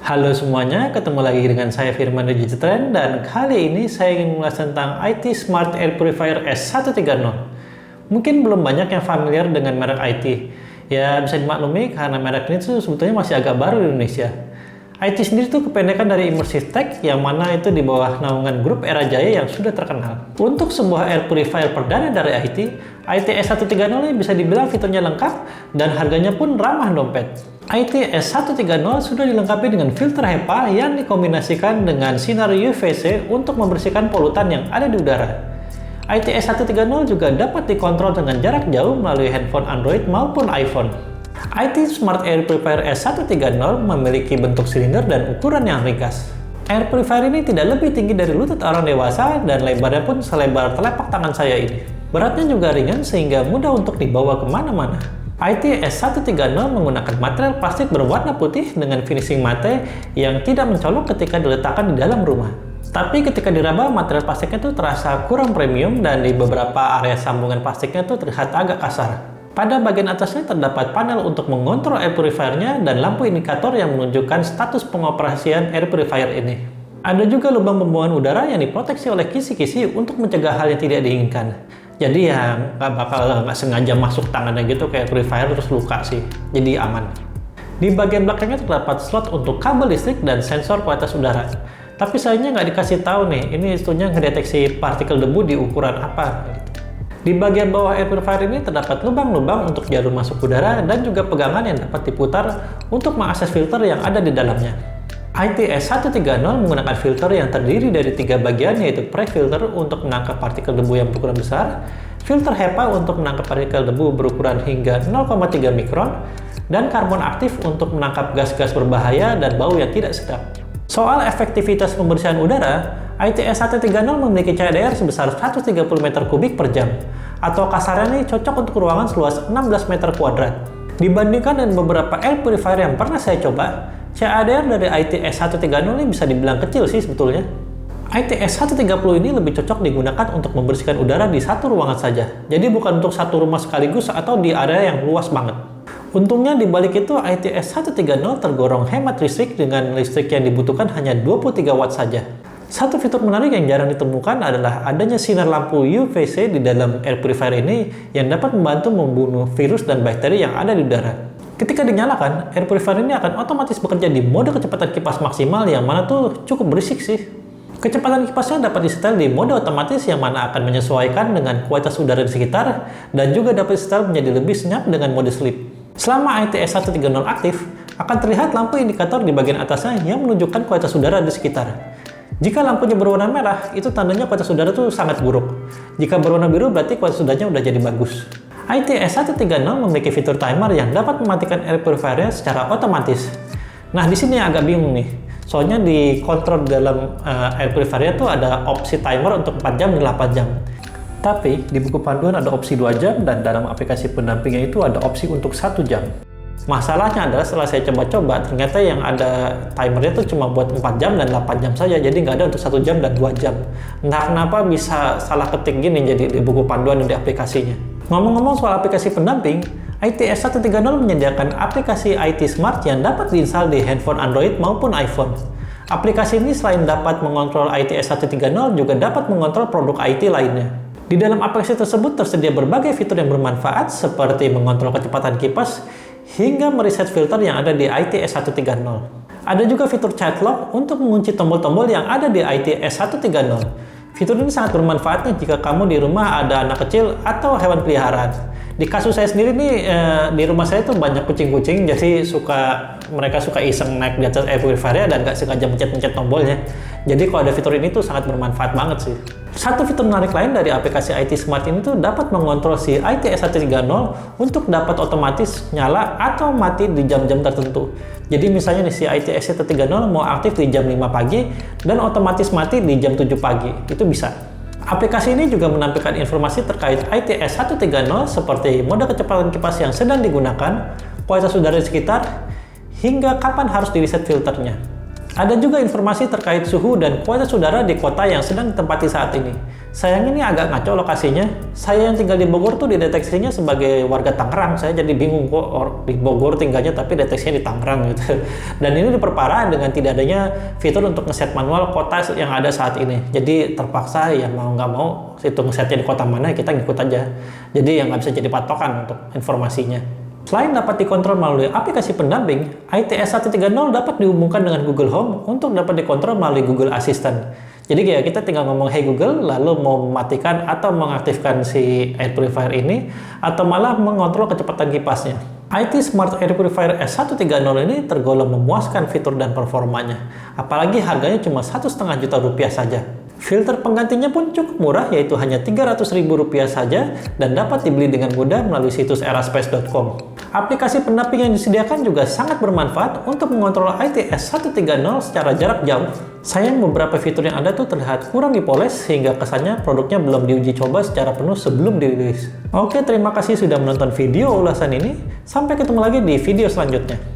Halo semuanya, ketemu lagi dengan saya Firman dari Digitrend dan kali ini saya ingin mengulas tentang IT Smart Air Purifier S130. Mungkin belum banyak yang familiar dengan merek IT. Ya bisa dimaklumi karena merek ini tuh sebetulnya masih agak baru di Indonesia. IT sendiri itu kependekan dari Immersive Tech yang mana itu di bawah naungan grup Era Jaya yang sudah terkenal. Untuk sebuah air purifier perdana dari IT S130 ini bisa dibilang fiturnya lengkap dan harganya pun ramah dompet. IT S130 sudah dilengkapi dengan filter HEPA yang dikombinasikan dengan sinar UVC untuk membersihkan polutan yang ada di udara. IT S130 juga dapat dikontrol dengan jarak jauh melalui handphone Android maupun iPhone. IT Smart Air Purifier S130 memiliki bentuk silinder dan ukuran yang ringkas. Air purifier ini tidak lebih tinggi dari lutut orang dewasa dan lebarnya pun selebar telapak tangan saya ini. Beratnya juga ringan sehingga mudah untuk dibawa kemana-mana. IT S130 menggunakan material plastik berwarna putih dengan finishing mate yang tidak mencolok ketika diletakkan di dalam rumah. Tapi ketika diraba, material plastiknya itu terasa kurang premium dan di beberapa area sambungan plastiknya itu terlihat agak kasar. Pada bagian atasnya terdapat panel untuk mengontrol air purifiernya dan lampu indikator yang menunjukkan status pengoperasian air purifier ini. Ada juga lubang pembuangan udara yang diproteksi oleh kisi-kisi untuk mencegah hal yang tidak diinginkan. Jadi ya nggak sengaja masuk tangannya gitu kayak purifier terus luka sih. Jadi aman. Di bagian belakangnya terdapat slot untuk kabel listrik dan sensor kualitas udara. Tapi sayangnya nggak dikasih tahu nih, ini istilahnya ngedeteksi partikel debu di ukuran apa gitu. Di bagian bawah air purifier ini terdapat lubang-lubang untuk jalur masuk udara dan juga pegangan yang dapat diputar untuk mengakses filter yang ada di dalamnya. IT S130 menggunakan filter yang terdiri dari 3 bagian, yaitu pre-filter untuk menangkap partikel debu yang berukuran besar, filter HEPA untuk menangkap partikel debu berukuran hingga 0,3 mikron, dan karbon aktif untuk menangkap gas-gas berbahaya dan bau yang tidak sedap. Soal efektivitas pembersihan udara, IT S130 memiliki CADR sebesar 130 meter kubik per jam, atau kasarnya nih cocok untuk ruangan seluas 16 meter kuadrat. Dibandingkan dengan beberapa air purifier yang pernah saya coba, CADR dari IT S130 ini bisa dibilang kecil sih sebetulnya. IT S130 ini lebih cocok digunakan untuk membersihkan udara di satu ruangan saja, jadi bukan untuk satu rumah sekaligus atau di area yang luas banget. Untungnya di balik itu IT S130 tergolong hemat listrik dengan listrik yang dibutuhkan hanya 23 watt saja. Satu fitur menarik yang jarang ditemukan adalah adanya sinar lampu UVC di dalam air purifier ini yang dapat membantu membunuh virus dan bakteri yang ada di udara. Ketika dinyalakan, air purifier ini akan otomatis bekerja di mode kecepatan kipas maksimal yang mana tuh cukup berisik sih. Kecepatan kipasnya dapat disetel di mode otomatis yang mana akan menyesuaikan dengan kualitas udara di sekitar dan juga dapat disetel menjadi lebih senyap dengan mode sleep. Selama IT S130 aktif, akan terlihat lampu indikator di bagian atasnya yang menunjukkan kualitas udara di sekitar. Jika lampunya berwarna merah, itu tandanya kualitas udara itu sangat buruk. Jika berwarna biru, berarti kualitas udaranya udah jadi bagus. IT S130 memiliki fitur timer yang dapat mematikan air purifiernya secara otomatis. Nah, di sini agak bingung nih. Soalnya di kontrol dalam air purifiernya tuh ada opsi timer untuk 4 jam dan 8 jam. Tapi di buku panduan ada opsi 2 jam dan dalam aplikasi pendampingnya itu ada opsi untuk 1 jam. Masalahnya adalah setelah saya coba-coba, ternyata yang ada timernya itu cuma buat 4 jam dan 8 jam saja, jadi nggak ada untuk 1 jam dan 2 jam. Entah kenapa bisa salah ketik gini jadi di buku panduan dan di aplikasinya. Ngomong-ngomong soal aplikasi pendamping, IT S130 menyediakan aplikasi IT Smart yang dapat diinstal di handphone Android maupun iPhone. Aplikasi ini selain dapat mengontrol IT S130, juga dapat mengontrol produk IT lainnya. Di dalam aplikasi tersebut tersedia berbagai fitur yang bermanfaat seperti mengontrol kecepatan kipas hingga mereset filter yang ada di IT S130. Ada juga fitur chat lock untuk mengunci tombol-tombol yang ada di IT S130. Fitur ini sangat bermanfaat nih jika kamu di rumah ada anak kecil atau hewan peliharaan. Di kasus saya sendiri nih, di rumah saya tuh banyak kucing-kucing, jadi mereka suka iseng naik di atas air purifier dan nggak sengaja mencet-mencet tombolnya. Jadi kalau ada fitur ini tuh sangat bermanfaat banget sih. Satu fitur menarik lain dari aplikasi IT Smart ini tuh dapat mengontrol si IT S130 untuk dapat otomatis nyala atau mati di jam-jam tertentu. Jadi misalnya nih si IT S130 mau aktif di jam 5 pagi dan otomatis mati di jam 7 pagi. Itu bisa. Aplikasi ini juga menampilkan informasi terkait IT S130 seperti mode kecepatan kipas yang sedang digunakan, kualitas udara di sekitar, hingga kapan harus di reset filternya. Ada juga informasi terkait suhu dan kualitas udara di kota yang sedang ditempati saat ini. Sayangnya ini agak ngaco lokasinya. Saya yang tinggal di Bogor tuh dideteksinya sebagai warga Tangerang. Saya jadi bingung kok di Bogor tinggalnya tapi deteksinya di Tangerang gitu. Dan ini diperparah dengan tidak adanya fitur untuk ngeset manual kota yang ada saat ini. Jadi terpaksa ya mau nggak mau itu ngesetnya di kota mana kita ngikut aja. Jadi yang nggak bisa jadi patokan untuk informasinya. Selain dapat dikontrol melalui aplikasi pendamping, ITS 130 dapat dihubungkan dengan Google Home untuk dapat dikontrol melalui Google Assistant. Jadi kayak kita tinggal ngomong "Hey Google", lalu mau mematikan atau mengaktifkan si air purifier ini, atau malah mengontrol kecepatan kipasnya. IT Smart Air Purifier S130 ini tergolong memuaskan fitur dan performanya, apalagi harganya cuma Rp1,5 juta saja. Filter penggantinya pun cukup murah, yaitu hanya Rp300.000 saja dan dapat dibeli dengan mudah melalui situs eraspace.com. Aplikasi pendamping yang disediakan juga sangat bermanfaat untuk mengontrol ITS 130 secara jarak jauh. Sayang beberapa fitur yang ada tuh terlihat kurang dipoles sehingga kesannya produknya belum diuji coba secara penuh sebelum dirilis. Oke, terima kasih sudah menonton video ulasan ini. Sampai ketemu lagi di video selanjutnya.